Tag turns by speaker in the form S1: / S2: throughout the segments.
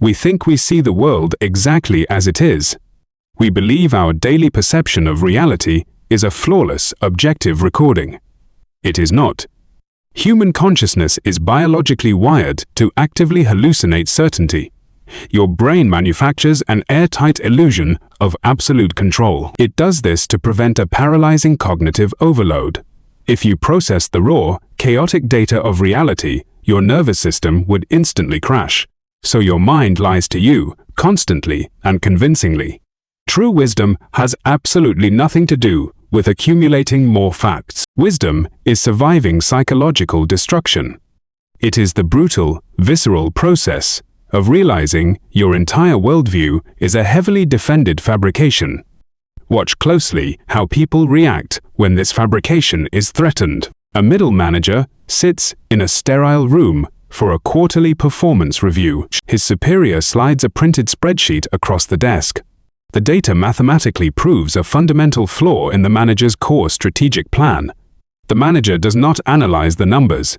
S1: We think we see the world exactly as it is. We believe our daily perception of reality is a flawless, objective recording. It is not. Human consciousness is biologically wired to actively hallucinate certainty. Your brain manufactures an airtight illusion of absolute control. It does this to prevent a paralyzing cognitive overload. If you process the raw, chaotic data of reality, your nervous system would instantly crash. So your mind lies to you, constantly and convincingly. True wisdom has absolutely nothing to do with accumulating more facts. Wisdom is surviving psychological destruction. It is the brutal, visceral process of realizing your entire worldview is a heavily defended fabrication. Watch closely how people react when this fabrication is threatened. A middle manager sits in a sterile room for a quarterly performance review. His superior slides a printed spreadsheet across the desk. The data mathematically proves a fundamental flaw in the manager's core strategic plan. The manager does not analyze the numbers.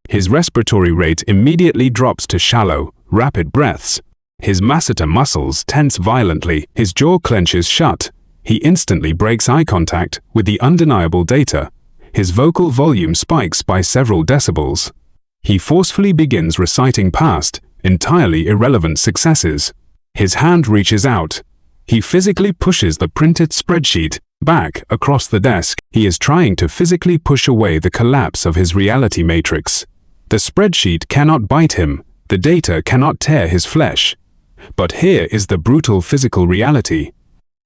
S1: His respiratory rate immediately drops to shallow, rapid breaths. His masseter muscles tense violently. His jaw clenches shut. He instantly breaks eye contact with the undeniable data. His vocal volume spikes by several decibels. He forcefully begins reciting past, entirely irrelevant successes. His hand reaches out. He physically pushes the printed spreadsheet back across the desk. He is trying to physically push away the collapse of his reality matrix. The spreadsheet cannot bite him. The data cannot tear his flesh. But here is the brutal physical reality.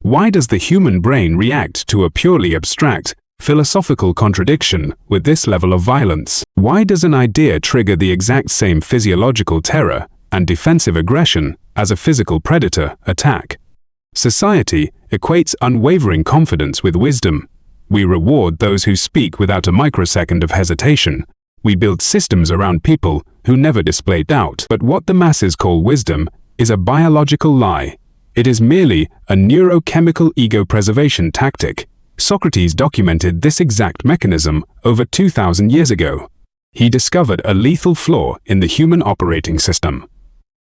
S1: Why does the human brain react to a purely abstract, philosophical contradiction with this level of violence? Why does an idea trigger the exact same physiological terror and defensive aggression as a physical predator attack? Society equates unwavering confidence with wisdom. We reward those who speak without a microsecond of hesitation. We build systems around people who never display doubt. But what the masses call wisdom is a biological lie. It is merely a neurochemical ego-preservation tactic. Socrates documented this exact mechanism over 2,000 years ago. He discovered a lethal flaw in the human operating system.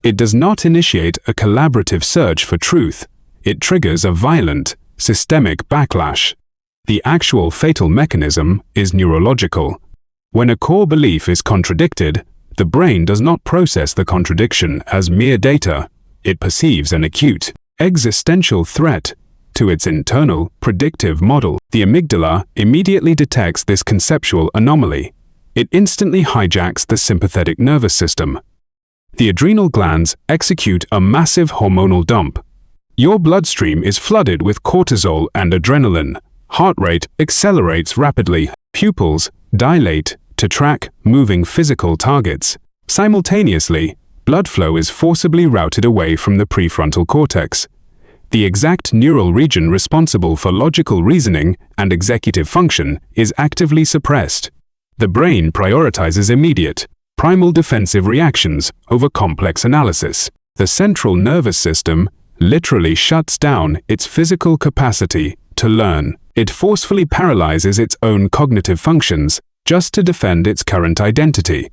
S1: It does not initiate a collaborative search for truth. It triggers a violent, systemic backlash. The actual fatal mechanism is neurological. When a core belief is contradicted, the brain does not process the contradiction as mere data. It perceives an acute, existential threat to its internal, predictive model. The amygdala immediately detects this conceptual anomaly. It instantly hijacks the sympathetic nervous system. The adrenal glands execute a massive hormonal dump. Your bloodstream is flooded with cortisol and adrenaline. Heart rate accelerates rapidly. Pupils dilate to track moving physical targets. Simultaneously, blood flow is forcibly routed away from the prefrontal cortex. The exact neural region responsible for logical reasoning and executive function is actively suppressed. The brain prioritizes immediate, primal defensive reactions over complex analysis. The central nervous system literally shuts down its physical capacity to learn. It forcefully paralyzes its own cognitive functions just to defend its current identity.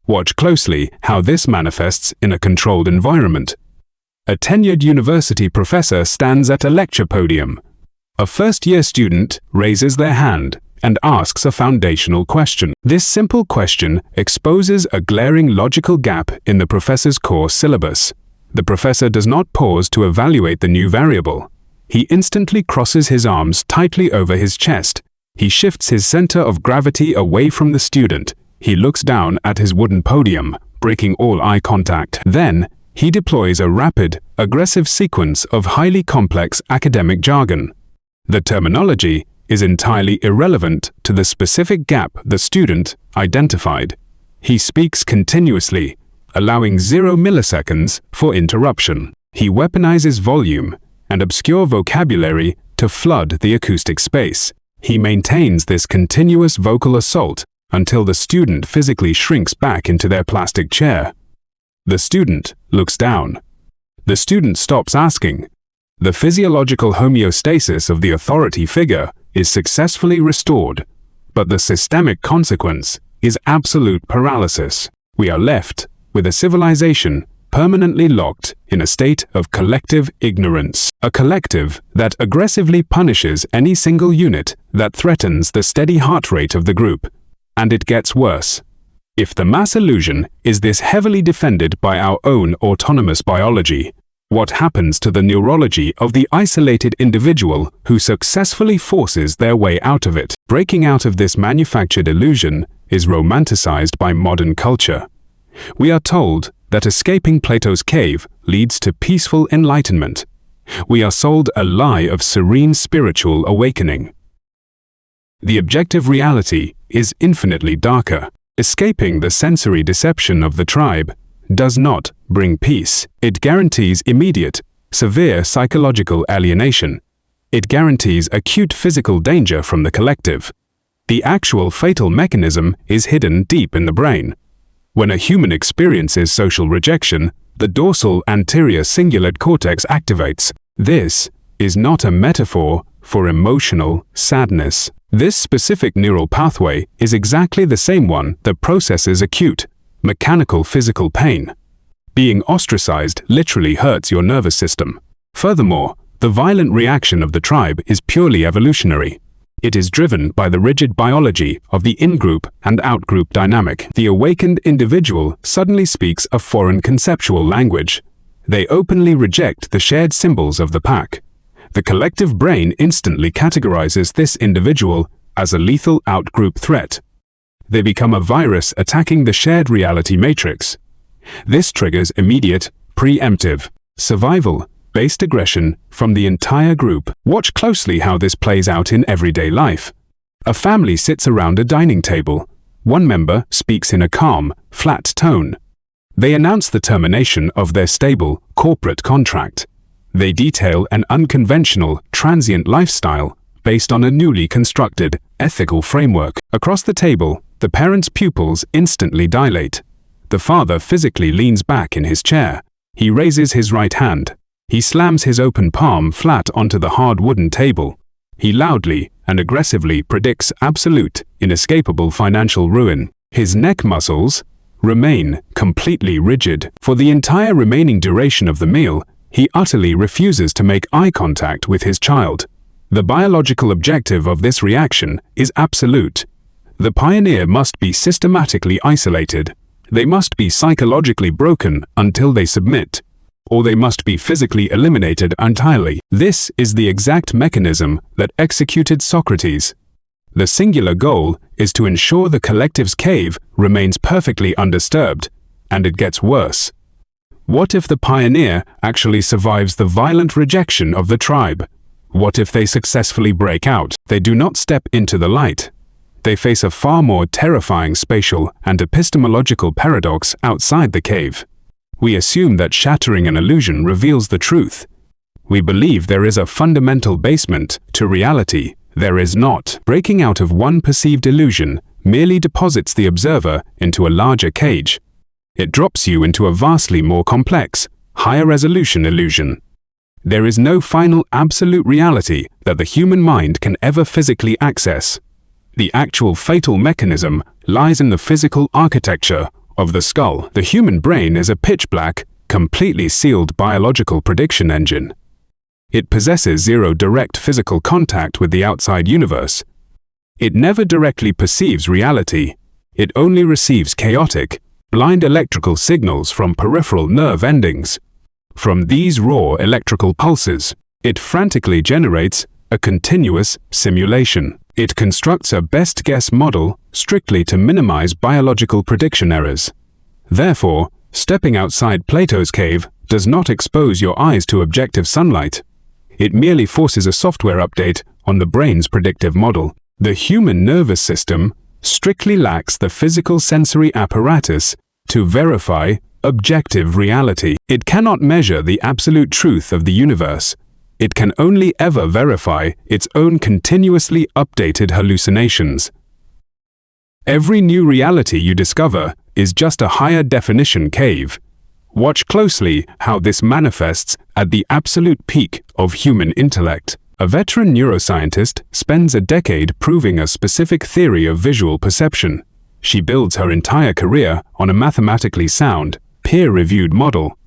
S1: Watch closely how this manifests in a controlled environment. A tenured university professor stands at a lecture podium. A first-year student raises their hand and asks a foundational question. This simple question exposes a glaring logical gap in the professor's core syllabus. The professor does not pause to evaluate the new variable. He instantly crosses his arms tightly over his chest. He shifts his center of gravity away from the student. He looks down at his wooden podium, breaking all eye contact. Then, he deploys a rapid, aggressive sequence of highly complex academic jargon. The terminology is entirely irrelevant to the specific gap the student identified. He speaks continuously, allowing 0 milliseconds for interruption. He weaponizes volume and obscure vocabulary to flood the acoustic space. He maintains this continuous vocal assault until the student physically shrinks back into their plastic chair. The student looks down. The student stops asking. The physiological homeostasis of the authority figure is successfully restored, but the systemic consequence is absolute paralysis. We are left with a civilization permanently locked in a state of collective ignorance. A collective that aggressively punishes any single unit that threatens the steady heart rate of the group. And it gets worse. If the mass illusion is this heavily defended by our own autonomous biology, what happens to the neurology of the isolated individual who successfully forces their way out of it? Breaking out of this manufactured illusion is romanticized by modern culture. We are told that escaping Plato's cave leads to peaceful enlightenment. We are sold a lie of serene spiritual awakening. The objective reality is infinitely darker. Escaping the sensory deception of the tribe does not bring peace. It guarantees immediate, severe psychological alienation. It guarantees acute physical danger from the collective. The actual fatal mechanism is hidden deep in the brain. When a human experiences social rejection, the dorsal anterior cingulate cortex activates. This is not a metaphor for emotional sadness. This specific neural pathway is exactly the same one that processes acute, mechanical physical pain. Being ostracized literally hurts your nervous system. Furthermore, the violent reaction of the tribe is purely evolutionary. It is driven by the rigid biology of the in-group and out-group dynamic. The awakened individual suddenly speaks a foreign conceptual language. They openly reject the shared symbols of the pack. The collective brain instantly categorizes this individual as a lethal out-group threat. They become a virus attacking the shared reality matrix. This triggers immediate, preemptive, survival-based aggression from the entire group. Watch closely how this plays out in everyday life. A family sits around a dining table. One member speaks in a calm, flat tone. They announce the termination of their stable, corporate contract. They detail an unconventional, transient lifestyle based on a newly constructed, ethical framework. Across the table, the parent's pupils instantly dilate. The father physically leans back in his chair. He raises his right hand. He slams his open palm flat onto the hard wooden table. He loudly and aggressively predicts absolute, inescapable financial ruin. His neck muscles remain completely rigid. For the entire remaining duration of the meal, he utterly refuses to make eye contact with his child. The biological objective of this reaction is absolute. The pioneer must be systematically isolated. They must be psychologically broken until they submit, or they must be physically eliminated entirely. This is the exact mechanism that executed Socrates. The singular goal is to ensure the collective's cave remains perfectly undisturbed, and it gets worse. What if the pioneer actually survives the violent rejection of the tribe? What if they successfully break out? They do not step into the light. They face a far more terrifying spatial and epistemological paradox outside the cave. We assume that shattering an illusion reveals the truth. We believe there is a fundamental basement to reality. There is not. Breaking out of one perceived illusion merely deposits the observer into a larger cage. It drops you into a vastly more complex, higher-resolution illusion. There is no final absolute reality that the human mind can ever physically access. The actual fatal mechanism lies in the physical architecture of the skull. The human brain is a pitch-black, completely sealed biological prediction engine. It possesses zero direct physical contact with the outside universe. It never directly perceives reality. It only receives chaotic, blind electrical signals from peripheral nerve endings. From these raw electrical pulses, it frantically generates a continuous simulation. It constructs a best-guess model strictly to minimize biological prediction errors. Therefore, stepping outside Plato's cave does not expose your eyes to objective sunlight. It merely forces a software update on the brain's predictive model. The human nervous system strictly lacks the physical sensory apparatus to verify objective reality. It cannot measure the absolute truth of the universe. It can only ever verify its own continuously updated hallucinations. Every new reality you discover is just a higher definition cave. Watch closely how this manifests at the absolute peak of human intellect. A veteran neuroscientist spends a decade proving a specific theory of visual perception. She builds her entire career on a mathematically sound, peer-reviewed model.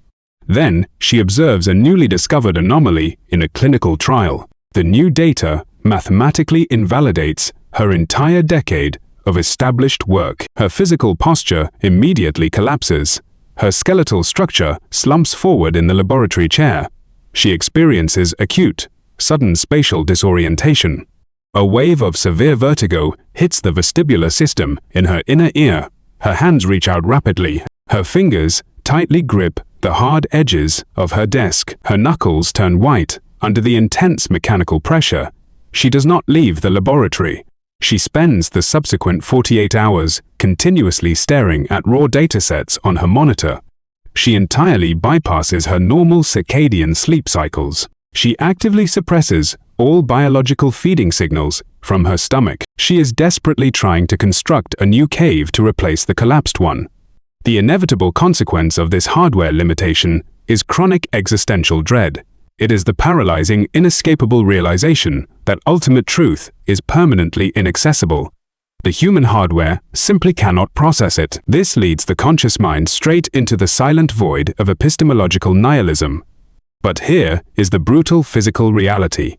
S1: Then, she observes a newly discovered anomaly in a clinical trial. The new data mathematically invalidates her entire decade of established work. Her physical posture immediately collapses. Her skeletal structure slumps forward in the laboratory chair. She experiences acute, sudden spatial disorientation. A wave of severe vertigo hits the vestibular system in her inner ear. Her hands reach out rapidly. Her fingers tightly grip the hard edges of her desk. Her knuckles turn white under the intense mechanical pressure. She does not leave the laboratory. She spends the subsequent 48 hours continuously staring at raw datasets on her monitor. She entirely bypasses her normal circadian sleep cycles. She actively suppresses all biological feeding signals from her stomach. She is desperately trying to construct a new cave to replace the collapsed one. The inevitable consequence of this hardware limitation is chronic existential dread. It is the paralyzing, inescapable realization that ultimate truth is permanently inaccessible. The human hardware simply cannot process it. This leads the conscious mind straight into the silent void of epistemological nihilism. But here is the brutal physical reality.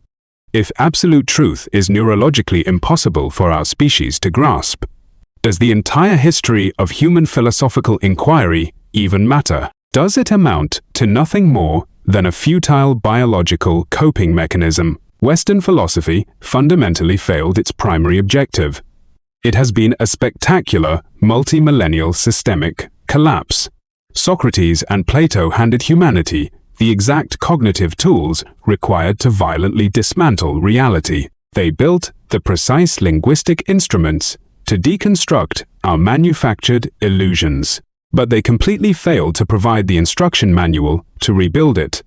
S1: If absolute truth is neurologically impossible for our species to grasp, does the entire history of human philosophical inquiry even matter? Does it amount to nothing more than a futile biological coping mechanism? Western philosophy fundamentally failed its primary objective. It has been a spectacular, multi-millennial systemic collapse. Socrates and Plato handed humanity the exact cognitive tools required to violently dismantle reality. They built the precise linguistic instruments to deconstruct our manufactured illusions. But they completely failed to provide the instruction manual to rebuild it.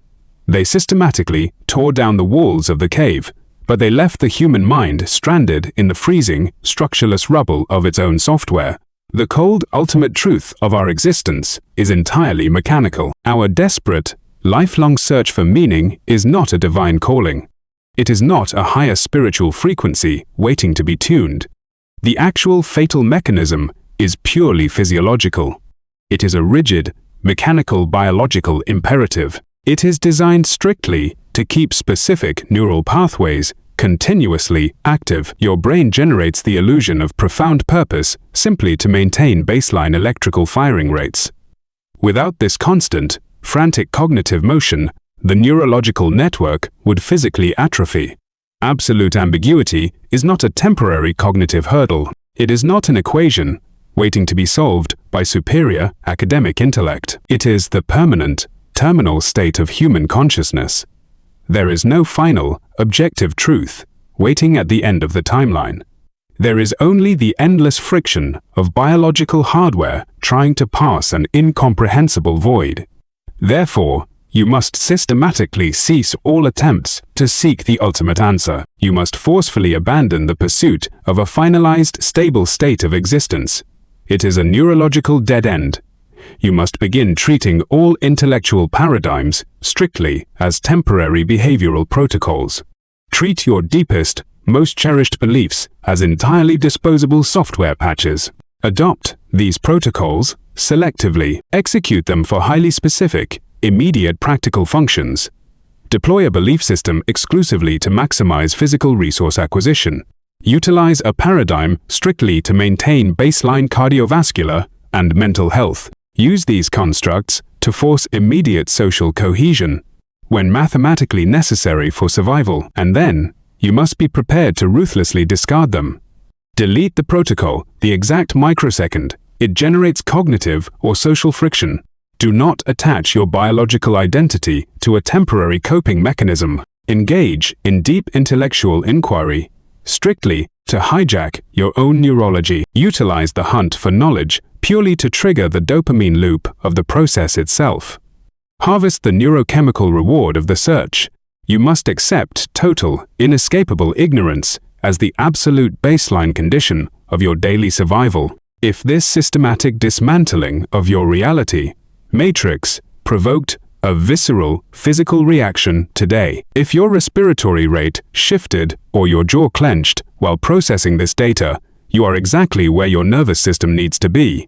S1: They systematically tore down the walls of the cave, but they left the human mind stranded in the freezing, structureless rubble of its own software. The cold ultimate truth of our existence is entirely mechanical. Our desperate, lifelong search for meaning is not a divine calling. It is not a higher spiritual frequency waiting to be tuned. The actual fatal mechanism is purely physiological. It is a rigid, mechanical biological imperative. It is designed strictly to keep specific neural pathways continuously active. Your brain generates the illusion of profound purpose simply to maintain baseline electrical firing rates. Without this constant, frantic cognitive motion, the neurological network would physically atrophy. Absolute ambiguity is not a temporary cognitive hurdle. It is not an equation waiting to be solved by superior academic intellect. It is the permanent, terminal state of human consciousness. There is no final, objective truth waiting at the end of the timeline. There is only the endless friction of biological hardware trying to pass an incomprehensible void. Therefore, you must systematically cease all attempts to seek the ultimate answer. You must forcefully abandon the pursuit of a finalized, stable state of existence. It is a neurological dead end. You must begin treating all intellectual paradigms strictly as temporary behavioral protocols. Treat your deepest, most cherished beliefs as entirely disposable software patches. Adopt these protocols selectively. Execute them for highly specific, immediate practical functions. Deploy a belief system exclusively to maximize physical resource acquisition. Utilize a paradigm strictly to maintain baseline cardiovascular and mental health. Use these constructs to force immediate social cohesion when mathematically necessary for survival, and then you must be prepared to ruthlessly discard them. Delete the protocol the exact microsecond it generates cognitive or social friction. Do not attach your biological identity to a temporary coping mechanism. Engage in deep intellectual inquiry, strictly to hijack your own neurology. Utilize the hunt for knowledge purely to trigger the dopamine loop of the process itself. Harvest the neurochemical reward of the search. You must accept total, inescapable ignorance as the absolute baseline condition of your daily survival. If this systematic dismantling of your reality matrix provoked a visceral, physical reaction today, if your respiratory rate shifted or your jaw clenched while processing this data, you are exactly where your nervous system needs to be.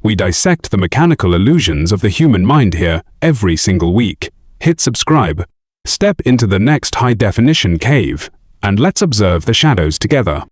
S1: We dissect the mechanical illusions of the human mind here every single week. Hit subscribe, step into the next high-definition cave, and let's observe the shadows together.